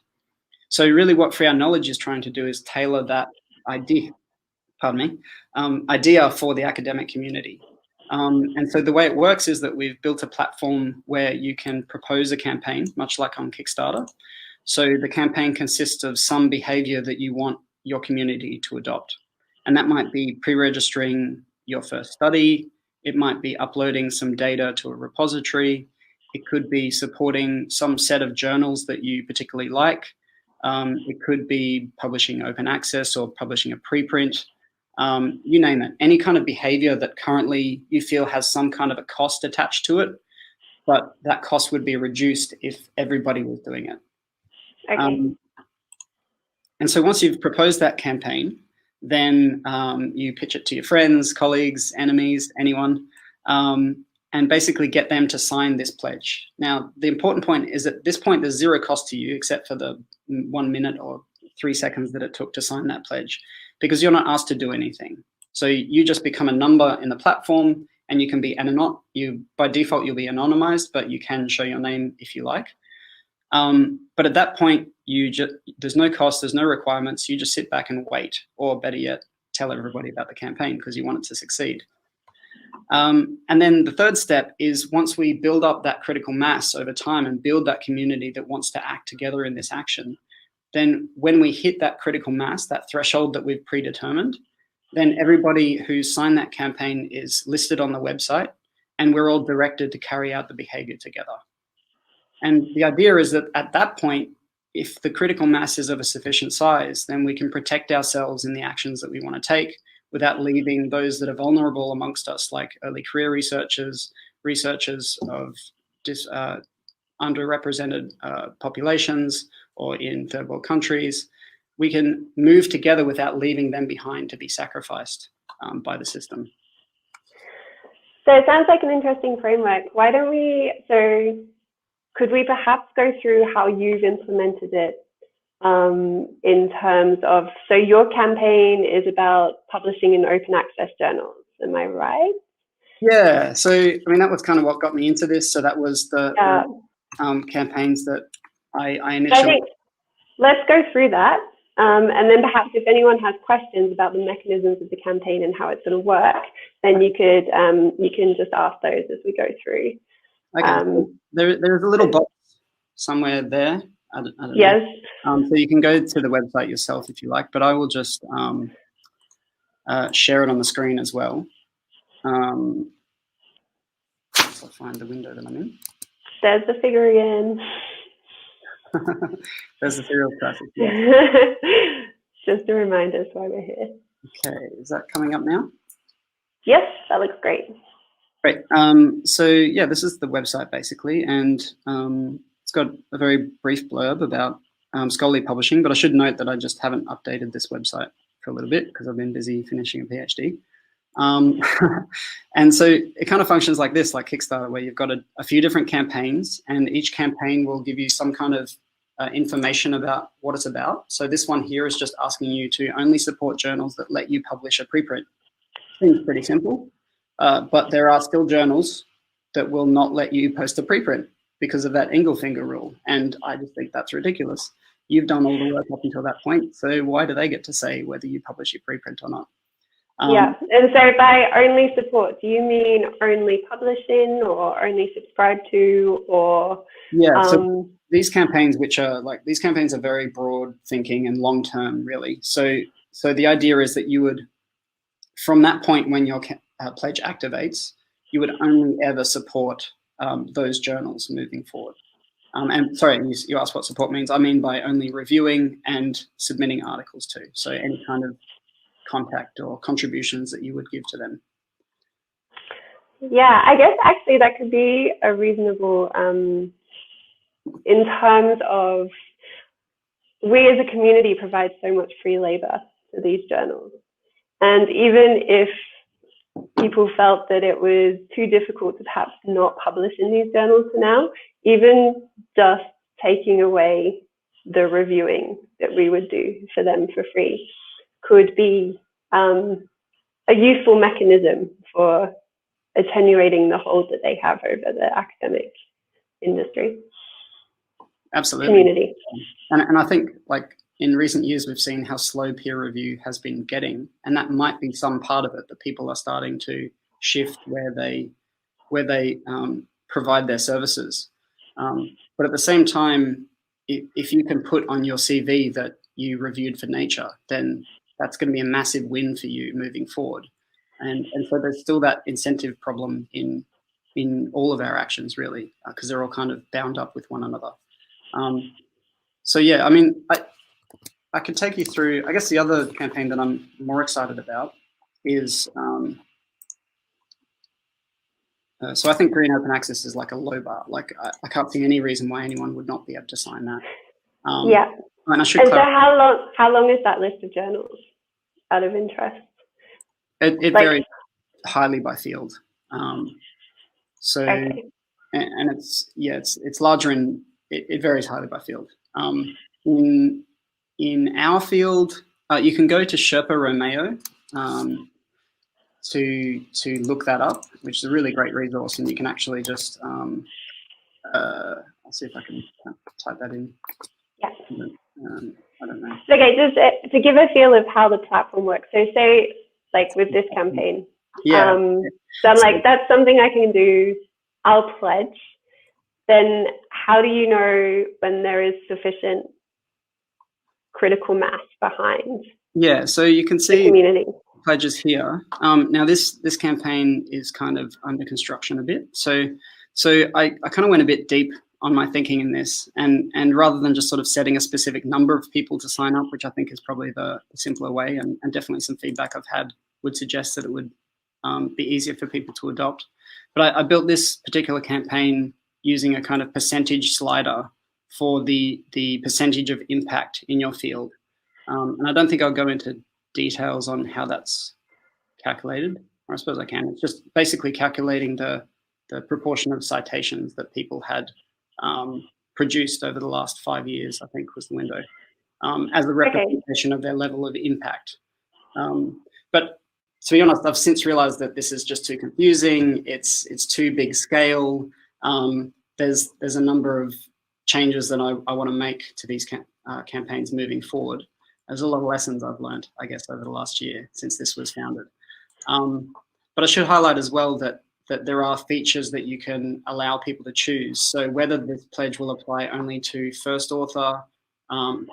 So really what Free Our Knowledge is trying to do is tailor that idea for the academic community. And so the way it works is that we've built a platform where you can propose a campaign, much like on Kickstarter. So the campaign consists of some behavior that you want your community to adopt. And that might be pre-registering your first study. It might be uploading some data to a repository. It could be supporting some set of journals that you particularly like. It could be publishing open access or publishing a preprint. you name it, any kind of behavior that currently you feel has some kind of a cost attached to it, but that cost would be reduced if everybody was doing it. Okay. And so once you've proposed that campaign, then you pitch it to your friends, colleagues, enemies, anyone, and basically get them to sign this pledge. Now, the important point is that at this point, there's zero cost to you except for the 1 minute or 3 seconds that it took to sign that pledge, because you're not asked to do anything. So you just become a number in the platform, and you can be by default, you'll be anonymized, but you can show your name if you like. But at that point, there's no cost, there's no requirements. You just sit back and wait, or better yet, tell everybody about the campaign because you want it to succeed. And then the third step is, once we build up that critical mass over time and build that community that wants to act together in this action, then when we hit that critical mass, that threshold that we've predetermined, then everybody who's signed that campaign is listed on the website, and we're all directed to carry out the behavior together. And the idea is that at that point, if the critical mass is of a sufficient size, then we can protect ourselves in the actions that we want to take without leaving those that are vulnerable amongst us, like early career researchers, researchers of underrepresented populations, or in third world countries. We can move together without leaving them behind to be sacrificed by the system. So it sounds like an interesting framework. Why don't could we perhaps go through how you've implemented it in terms of, so your campaign is about publishing in open access journals, am I right? Yeah, so I mean, that was kind of what got me into this. So that was the campaigns that I initially... So I think let's go through that. And then perhaps if anyone has questions about the mechanisms of the campaign and how it's going to work, then you can just ask those as we go through. Okay. There's a little box somewhere there. I don't yes. know. So you can go to the website yourself if you like, but I will just share it on the screen as well. I'll find the window that I'm in. There's the figure again. There's the serial traffic. Yeah. Just to remind us why we're here. Okay, is that coming up now? Yes, that looks great. Great. So yeah, this is the website basically, and it's got a very brief blurb about scholarly publishing, but I should note that I just haven't updated this website for a little bit because I've been busy finishing a PhD. And so it kind of functions like this, like Kickstarter, where you've got a few different campaigns, and each campaign will give you some kind of information about what it's about. So this one here is just asking you to only support journals that let you publish a preprint. Seems pretty simple, but there are still journals that will not let you post a preprint because of that Ingle finger rule, and I just think that's ridiculous. You've done all the work up until that point, so why do they get to say whether you publish your preprint or not? Yeah, and so by only support, do you mean only publish in, or only subscribe to, or? Yeah, so these campaigns, these campaigns are very broad thinking and long term, really. So the idea is that you would, from that point when your pledge activates, you would only ever support those journals moving forward. And sorry, you asked what support means. I mean by only reviewing and submitting articles to. So any kind of contact or contributions that you would give to them. Yeah, I guess actually that could be a reasonable, in terms of, we as a community provide so much free labor to these journals. And even if people felt that it was too difficult to perhaps not publish in these journals for now, even just taking away the reviewing that we would do for them for free could be a useful mechanism for attenuating the hold that they have over the academic industry. Absolutely. Community. And I think, like, in recent years, we've seen how slow peer review has been getting, and that might be some part of it, that people are starting to shift where they provide their services. But at the same time, if you can put on your CV that you reviewed for Nature, then that's going to be a massive win for you moving forward. And so there's still that incentive problem in all of our actions, really, because they're all kind of bound up with one another. So yeah, I mean, I could take you through, I guess the other campaign that I'm more excited about is, so I think green open access is like a low bar. Like I can't see any reason why anyone would not be able to sign that. Yeah. And I should And so how long is that list of journals, out of interest? It varies highly by field. So, okay. and it's larger it varies highly by field. In our field, you can go to Sherpa Romeo to look that up, which is a really great resource, and you can actually just I'll see if I can type that in. Yeah. I don't know. Okay, just to give a feel of how the platform works. So say, like with this campaign, so I'm like, that's something I can do, I'll pledge. Then how do you know when there is sufficient critical mass behind? Yeah, so you can see community pledges here. Now this campaign is kind of under construction a bit. So I kind of went a bit deep on my thinking in this, and rather than just sort of setting a specific number of people to sign up, which I think is probably the simpler way, and definitely some feedback I've had would suggest that it would be easier for people to adopt. But I built this particular campaign using a kind of percentage slider for the percentage of impact in your field. And I don't think I'll go into details on how that's calculated, or I suppose I can. It's just basically calculating the proportion of citations that people had produced over the last 5 years, I think was the window, as a representation of their level of impact. But to be honest, I've since realized that this is just too confusing. It's too big scale. There's a number of changes that I want to make to these campaigns moving forward. There's a lot of lessons I've learned, I guess, over the last year since this was founded. But I should highlight as well that there are features that you can allow people to choose. So whether this pledge will apply only to first author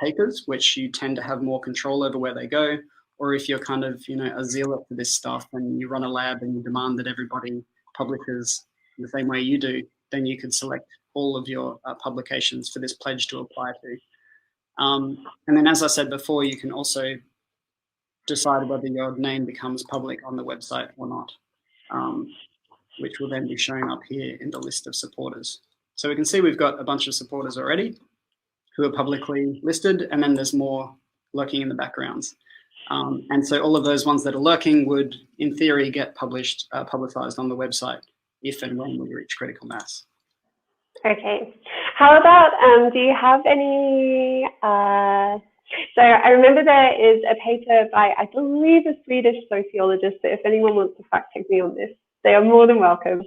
papers, which you tend to have more control over where they go, or if you're kind of, a zealot for this stuff and you run a lab and you demand that everybody publishes the same way you do, then you can select all of your publications for this pledge to apply to. And then, as I said before, you can also decide whether your name becomes public on the website or not, which will then be showing up here in the list of supporters. So we can see we've got a bunch of supporters already who are publicly listed, and then there's more lurking in the backgrounds. And so all of those ones that are lurking would, in theory, get publicized on the website if and when we reach critical mass. Okay. How about, do you have any, so I remember there is a paper by, I believe, a Swedish sociologist, but if anyone wants to fact check me on this, they are more than welcome,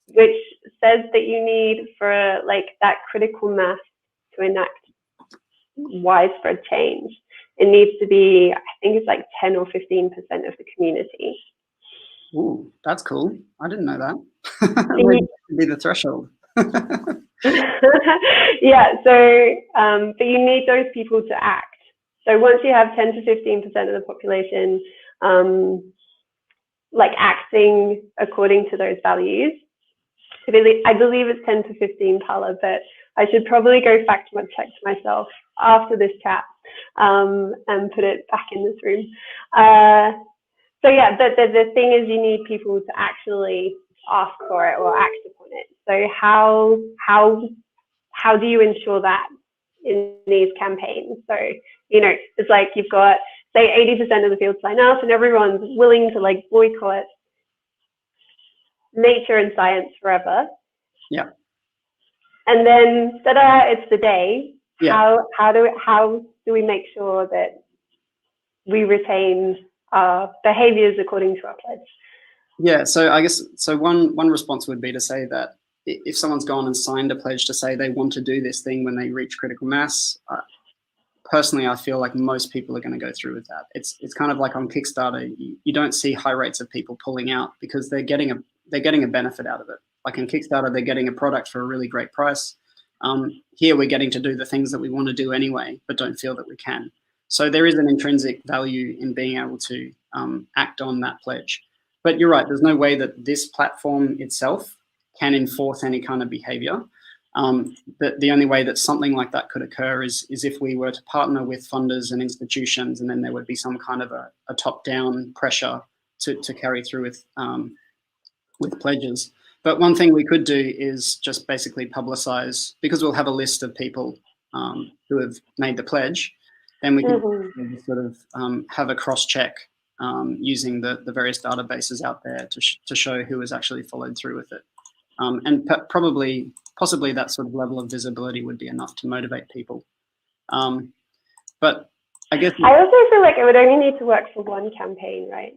which says that you need for like that critical mass to enact widespread change. It needs to be, I think it's like 10 or 15% of the community. Ooh, that's cool. I didn't know that. Where would be the threshold? Yeah, so but you need those people to act. So once you have 10 to 15% of the population like acting according to those values, I believe it's 10 to 15, Paula, but I should probably go fact check myself after this chat and put it back in this room. So yeah, the thing is you need people to actually ask for it or act upon it. So how do you ensure that in these campaigns? So, it's like you've got, say, 80% of the field sign up and everyone's willing to like boycott nature and science forever. Yeah. And then, ta-da, it's the day. Yeah. How do we make sure that we retain our behaviours according to our pledge? Yeah, so I guess, one response would be to say that if someone's gone and signed a pledge to say they want to do this thing when they reach critical mass, personally, I feel like most people are going to go through with that. It's kind of like on Kickstarter, you don't see high rates of people pulling out because they're getting a benefit out of it. Like in Kickstarter, they're getting a product for a really great price. Here, we're getting to do the things that we want to do anyway, but don't feel that we can. So there is an intrinsic value in being able to act on that pledge. But you're right, there's no way that this platform itself can enforce any kind of behavior. The only way that something like that could occur is if we were to partner with funders and institutions, and then there would be some kind of a top-down pressure to carry through with pledges. But one thing we could do is just basically publicize, because we'll have a list of people who have made the pledge, then we can sort of have a cross-check using the various databases out there to show who has actually followed through with it. And possibly that sort of level of visibility would be enough to motivate people. But I guess I also feel like it would only need to work for one campaign, right?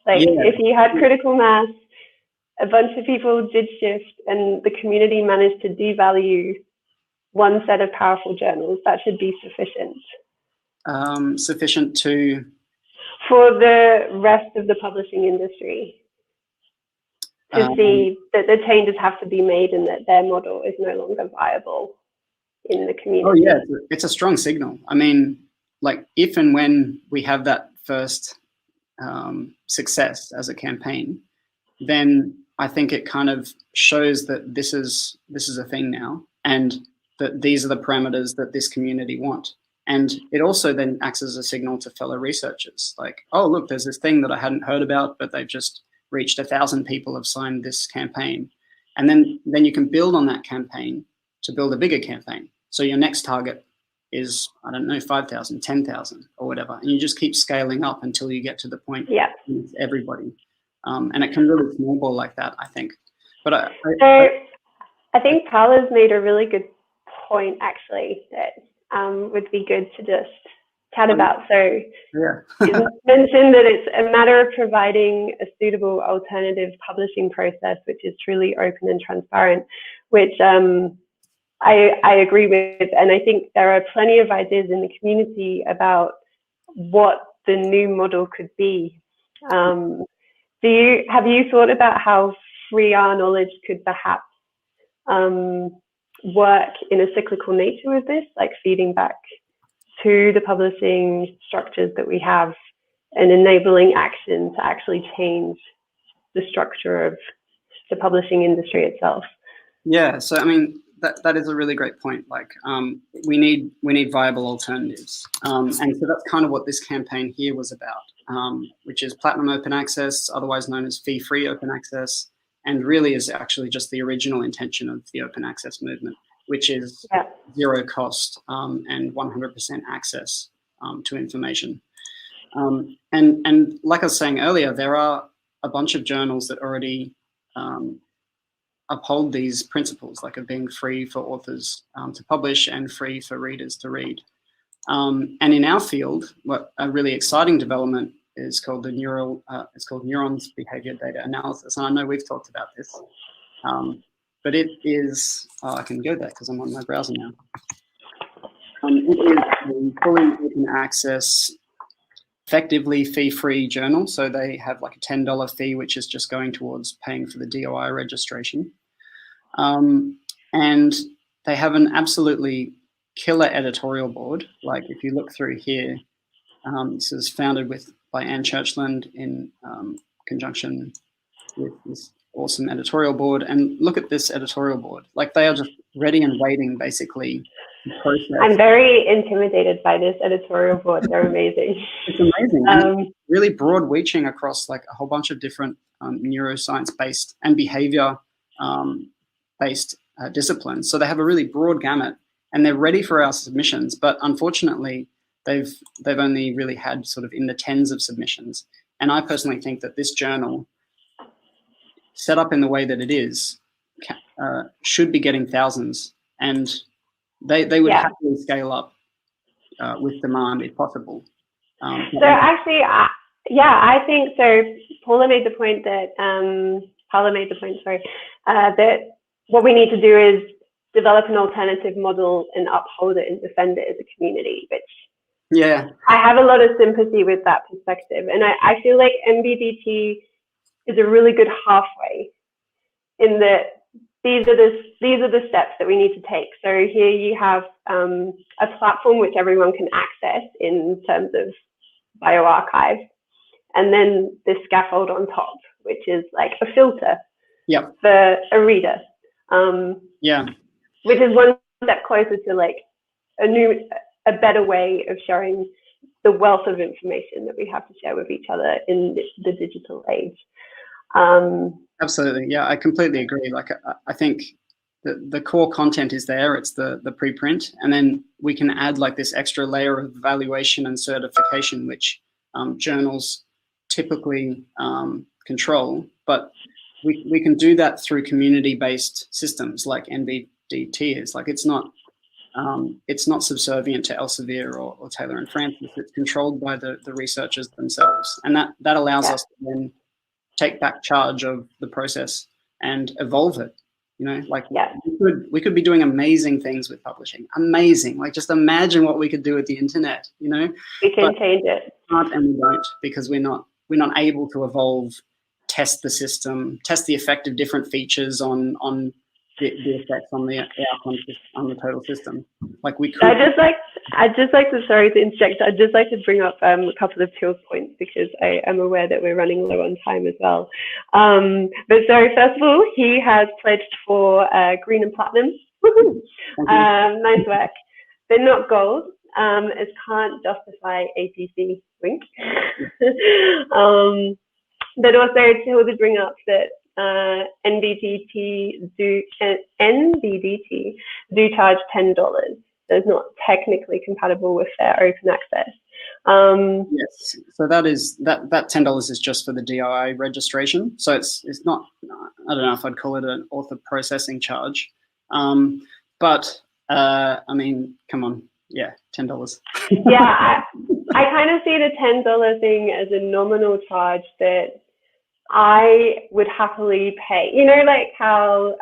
Like if you had critical mass, a bunch of people did shift, and the community managed to devalue one set of powerful journals, that should be sufficient. Sufficient to? For the rest of the publishing industry to see that the changes have to be made and that their model is no longer viable in the community. Oh yeah, it's a strong signal. I mean, like if and when we have that first success as a campaign, then I think it kind of shows that this is a thing now, and that these are the parameters that this community want. And it also then acts as a signal to fellow researchers, like, oh, look, there's this thing that I hadn't heard about, but they've just reached 1,000 people have signed this campaign. And then you can build on that campaign to build a bigger campaign. So your next target is, I don't know, 5,000, 10,000 or whatever. And you just keep scaling up until you get to the point with everybody. And it can really snowball like that, I think. But I think Paula's made a really good point, actually, that would be good to just chat about. So you mentioned that it's a matter of providing a suitable alternative publishing process, which is truly open and transparent, which I agree with. And I think there are plenty of ideas in the community about what the new model could be. Have you thought about how free our knowledge could perhaps work in a cyclical nature with this, like feeding back to the publishing structures that we have and enabling action to actually change the structure of the publishing industry itself? Yeah, so I mean, that is a really great point. Like, we need viable alternatives, and so that's kind of what this campaign here was about, which is platinum open access, otherwise known as fee-free open access, and really is actually just the original intention of the open access movement, which is zero cost and 100% access to information. And like I was saying earlier, there are a bunch of journals that already uphold these principles, like of being free for authors to publish and free for readers to read. And in our field, what a really exciting development is called it's called Neurons Behavior Data Analysis. And I know we've talked about this, but it is, I can go there because I'm on my browser now. It is a fully open access, effectively fee-free journal. So they have like a $10 fee, which is just going towards paying for the DOI registration. And they have an absolutely killer editorial board. Like if you look through here, this is founded by Anne Churchland in conjunction with this awesome editorial board. And look at this editorial board. Like they are just ready and waiting, basically. I'm very intimidated by this editorial board. They're amazing. It's amazing. And really broad reaching across like a whole bunch of different neuroscience-based and behavior-based disciplines. So they have a really broad gamut, and they're ready for our submissions. But unfortunately, they've only really had sort of in the tens of submissions. And I personally think that this journal, set up in the way that it is, should be getting thousands. And they would happily scale up with demand if possible. So actually, I think so. Paula made the point that that what we need to do is develop an alternative model and uphold it and defend it as a community, which I have a lot of sympathy with that perspective. And I feel like NBDT is a really good halfway in that these are the steps that we need to take. So here you have a platform which everyone can access in terms of bioarchive, and then this scaffold on top, which is like a filter for a reader. which is one step closer to like a better way of sharing the wealth of information that we have to share with each other in the digital age. Absolutely, yeah, I completely agree. Like, I think the core content is there. It's the preprint, and then we can add like this extra layer of evaluation and certification, which journals typically control. But we can do that through community-based systems like NBDT is. Like, it's not subservient to Elsevier or Taylor and Francis. It's controlled by the researchers themselves, and that allows us to then take back charge of the process and evolve it. You know, like we could be doing amazing things with publishing. Amazing. Like, just imagine what we could do with the internet, you know. We can change it. And we don't, because we're not able to evolve, test the system, test the effect of different features on the effects on the outcome on the total system. Like, we could. I'd just like to, sorry to interject, I'd just like to bring up a couple of Teal's points, because I am aware that we're running low on time as well. But so first of all, he has pledged for green and platinum. Nice work. They're not gold, as can't justify APC, wink. But also Teal did bring up that NBDT do charge $10. So it's not technically compatible with their open access. Yes, so that $10 is just for the DIY registration. So it's not, I don't know if I'd call it an author processing charge, but I mean, come on, yeah, $10. Yeah, I kind of see the $10 thing as a nominal charge that I would happily pay. You know, like how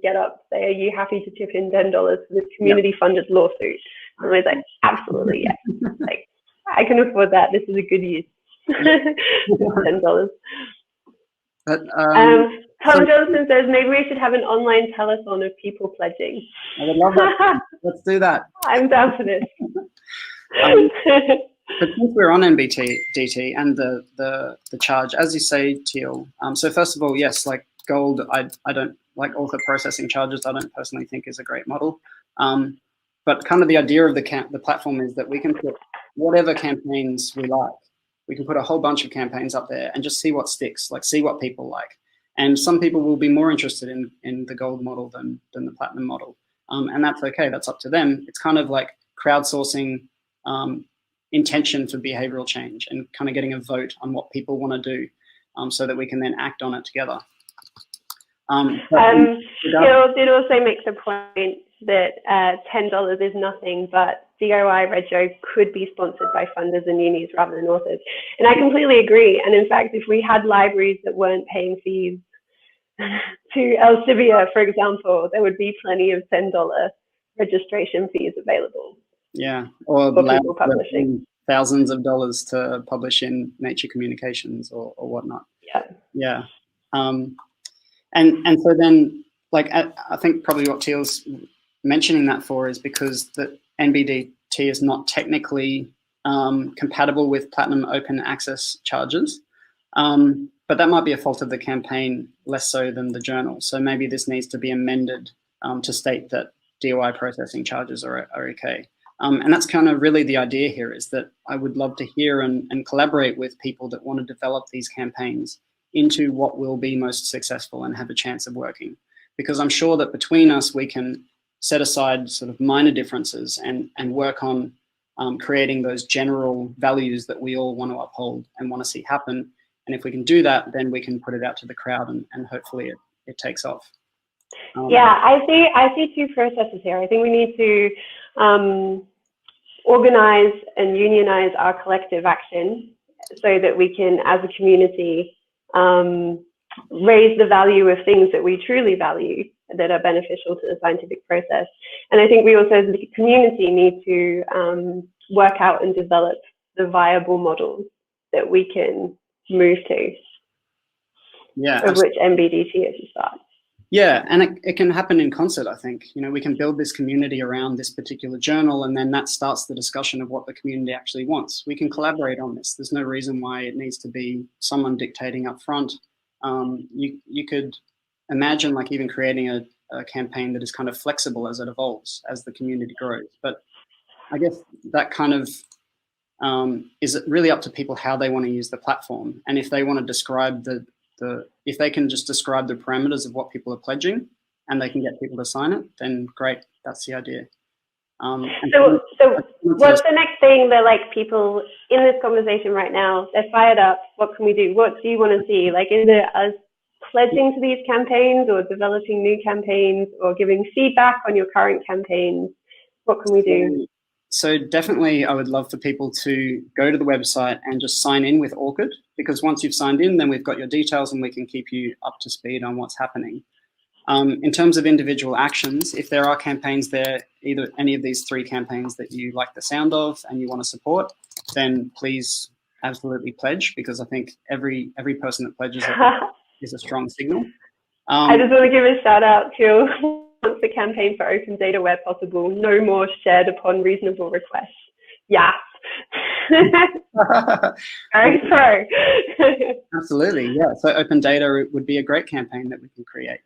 Get Up say, are you happy to chip in $10 for this community-funded lawsuit? And I was like, absolutely, yeah. Like, I can afford that. This is a good use. $10. But, Tom Johnson says maybe we should have an online telethon of people pledging. I would love that. Let's do that. I'm down for this. But since we're on NBDT and the charge, as you say, Teal, so first of all, yes, like gold, I don't like author processing charges. I don't personally think is a great model. But kind of the idea of the platform is that we can put whatever campaigns we like. We can put a whole bunch of campaigns up there and just see what sticks, like see what people like. And some people will be more interested in the gold model than the platinum model. And that's okay, that's up to them. It's kind of like crowdsourcing intention for behavioral change and kind of getting a vote on what people want to do, so that we can then act on it together. Teal did also make the point that $10 is nothing, but DIY Rego could be sponsored by funders and unis rather than authors. And I completely agree. And in fact, if we had libraries that weren't paying fees to Elsevier, for example, there would be plenty of $10 registration fees available. Yeah, or people publishing thousands of dollars to publish in Nature Communications or whatnot. Yeah. And so then, like, I think probably what Teal's mentioning that for is because the NBDT is not technically compatible with platinum open access charges, but that might be a fault of the campaign less so than the journal. So maybe this needs to be amended to state that DIY processing charges are okay. And that's kind of really the idea here, is that I would love to hear and collaborate with people that want to develop these campaigns into what will be most successful and have a chance of working. Because I'm sure that between us, we can set aside sort of minor differences and work on creating those general values that we all want to uphold and want to see happen. And if we can do that, then we can put it out to the crowd and hopefully it takes off. Yeah, I see two processes here. I think we need to organize and unionize our collective action so that we can, as a community, raise the value of things that we truly value that are beneficial to the scientific process. And I think we also, as a community, need to work out and develop the viable models that we can move to. Yeah, of which NBDT is a start. Yeah, and it can happen in concert, I think. You know, we can build this community around this particular journal, and then that starts the discussion of what the community actually wants. We can collaborate on this. There's no reason why it needs to be someone dictating up front. You could imagine like even creating a a campaign that is kind of flexible as it evolves, as the community grows. But I guess that kind of is it really up to people how they want to use the platform, and if they want to describe if they can just describe the parameters of what people are pledging, and they can get people to sign it, then great, that's the idea. So what's the next thing that like people in this conversation right now, they're fired up, what can we do? What do you want to see? Like, is it us pledging to these campaigns, or developing new campaigns, or giving feedback on your current campaigns? What can we do? So definitely I would love for people to go to the website and just sign in with Orchid, because once you've signed in, then we've got your details and we can keep you up to speed on what's happening. In terms of individual actions, if there are campaigns there, either any of these 3 campaigns that you like the sound of and you want to support, then please absolutely pledge, because I think every person that pledges is a strong signal. I just want to give a shout out to the campaign for open data where possible. No more shared upon reasonable request. Yes. Sorry. Absolutely, yeah. So open data would be a great campaign that we can create.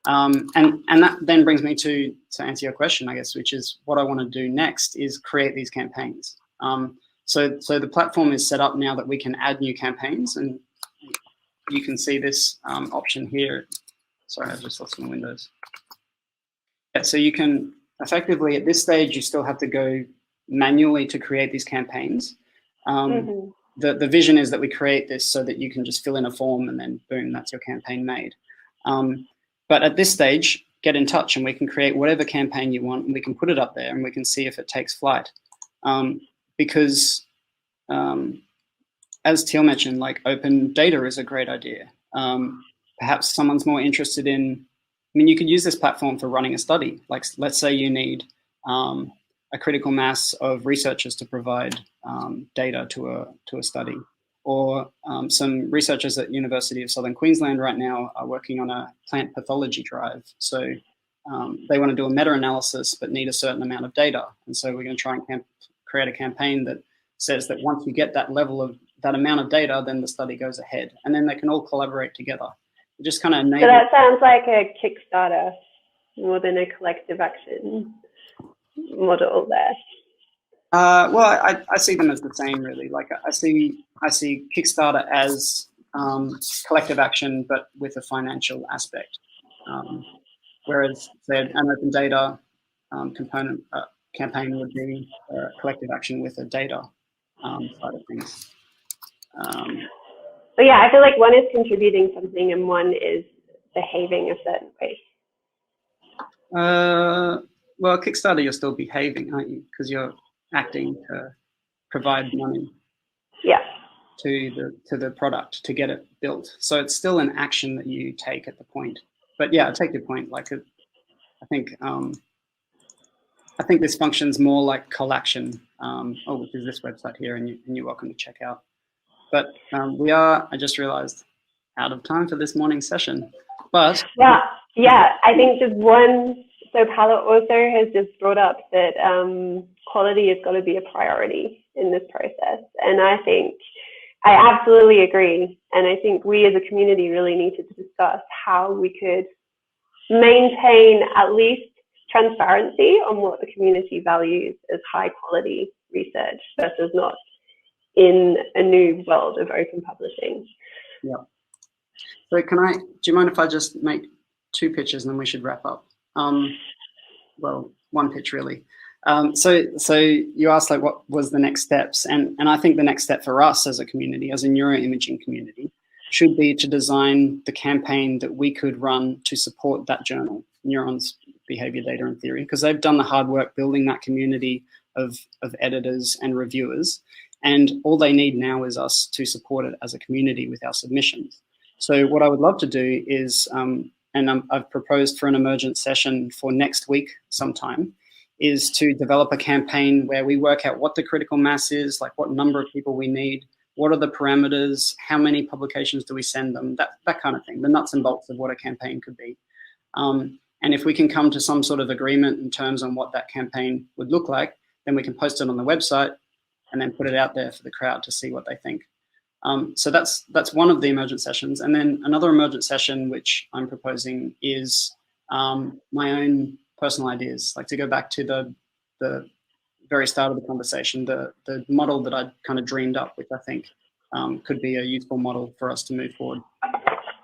And that then brings me to answer your question, I guess, which is what I want to do next is create these campaigns. So the platform is set up now that we can add new campaigns, and you can see this option here. Sorry, I just lost my windows. Yeah, so you can effectively, at this stage, you still have to go manually to create these campaigns. The vision is that we create this so that you can just fill in a form and then boom, that's your campaign made. But at this stage, get in touch and we can create whatever campaign you want, and we can put it up there and we can see if it takes flight. Because as Teal mentioned, like open data is a great idea. Perhaps someone's more interested in, I mean, you could use this platform for running a study. Like, let's say you need a critical mass of researchers to provide data to a study. Or some researchers at University of Southern Queensland right now are working on a plant pathology drive. So they want to do a meta-analysis but need a certain amount of data. And so we're going to try and create a campaign that says that once you get that level of that amount of data, then the study goes ahead. And then they can all collaborate together. It just kind of enables. So that sounds like a Kickstarter more than a collective action model there. Well, I see them as the same, really. Like I see Kickstarter as collective action, but with a financial aspect. Whereas, say, an open data component campaign would be collective action with a data side of things. But yeah, I feel like one is contributing something and one is behaving a certain way. Well, Kickstarter, you're still behaving, aren't you? Because you're acting to provide money to the product to get it built. So it's still an action that you take at the point. But yeah, I take your point. Like, I think this functions more like Collaction, which is this website here, and you're welcome to check out. But we are, I just realized, out of time for this morning's session. But yeah, I think just one. So Paula also has just brought up that quality has got to be a priority in this process. And I absolutely agree. And I think we as a community really need to discuss how we could maintain at least transparency on what the community values as high quality research versus not in a new world of open publishing. Yeah. So do you mind if I just make 2 pitches and then we should wrap up? Well, 1 pitch really. So you asked like what was the next steps, and I think the next step for us as a community, as a neuroimaging community, should be to design the campaign that we could run to support that journal, Neurons, Behaviour, Data and Theory, because they've done the hard work building that community of editors and reviewers, and all they need now is us to support it as a community with our submissions. So what I would love to do is, I've proposed for an emergent session for next week sometime, is to develop a campaign where we work out what the critical mass is, like what number of people we need, what are the parameters, how many publications do we send them, that kind of thing, the nuts and bolts of what a campaign could be. And if we can come to some sort of agreement in terms on what that campaign would look like, then we can post it on the website and then put it out there for the crowd to see what they think. So that's one of the emergent sessions. And then another emergent session, which I'm proposing, is my own personal ideas. Like, to go back to the very start of the conversation, the model that I'd kind of dreamed up, which I think could be a useful model for us to move forward.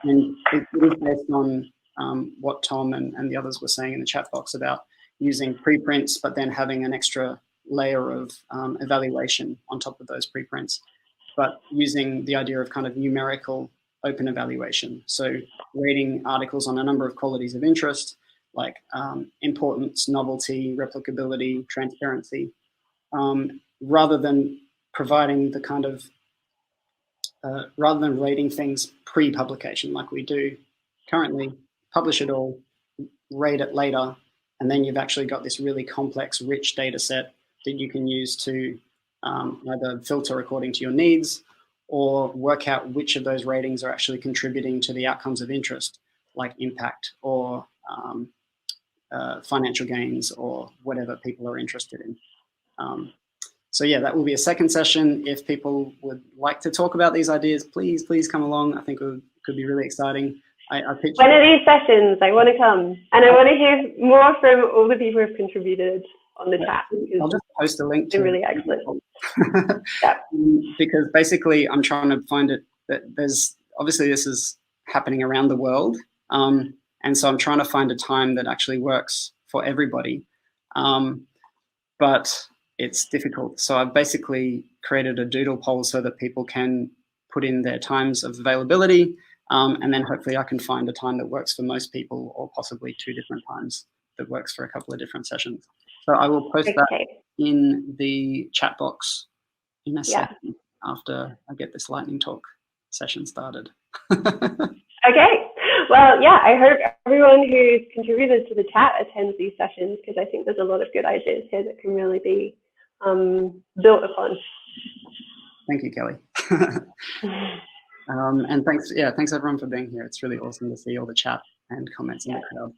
And it is based on what Tom and the others were saying in the chat box about using preprints, but then having an extra layer of evaluation on top of those preprints, but using the idea of kind of numerical open evaluation. So rating articles on a number of qualities of interest, like importance, novelty, replicability, transparency, rather than providing the kind of, rather than rating things pre-publication like we do currently, publish it all, rate it later, and then you've actually got this really complex, rich data set that you can use to either filter according to your needs or work out which of those ratings are actually contributing to the outcomes of interest, like impact or financial gains or whatever people are interested in. So yeah, that will be a second session. If people would like to talk about these ideas, please come along. I think it could be really exciting. I pitched one of these sessions, I want to come. And I want to hear more from all the people who have contributed on the chat. I'll just post a link to it. Really excellent. Yeah. Because basically I'm trying to find it, that there's, obviously this is happening around the world. And so I'm trying to find a time that actually works for everybody. But it's difficult. So I've basically created a doodle poll so that people can put in their times of availability, and then hopefully I can find a time that works for most people, or possibly 2 different times that works for a couple of different sessions. So I will post that in the chat box in a second after I get this lightning talk session started. Okay. Well, yeah, I hope everyone who's contributed to the chat attends these sessions, because I think there's a lot of good ideas here that can really be built upon. Thank you, Kelly. And thanks everyone for being here. It's really awesome to see all the chat and comments in the crowd.